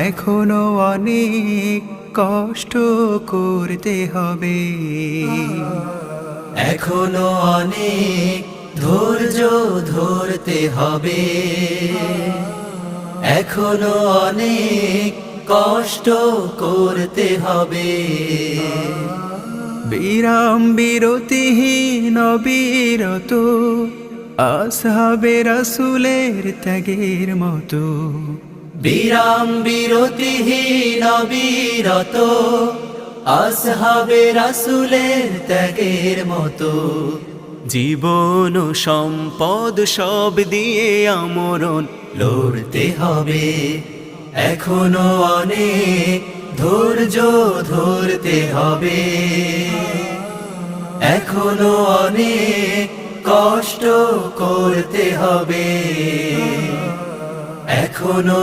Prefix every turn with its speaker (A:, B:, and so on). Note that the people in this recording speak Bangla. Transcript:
A: এখনো অনেক কষ্ট করতে হবে,
B: এখনো অনেক ধৈর্য ধরতে হবে, এখনো অনেক কষ্ট করতে হবে।
A: বিরাম বিরতিহীন অবিরত আসহাবে রাসূলের ত্যাগের মতো,
B: বিরাম বিরতিহীন অবিরত আসহাবে রাসূলের ত্যাগের মতো। জীবন ও সম্পদ সব দিয়ে আমরণ লড়তে হবে, এখনো অনেক ধৈর্য ধরতে হবে, এখনো অনেক কষ্ট করতে হবে, এখনো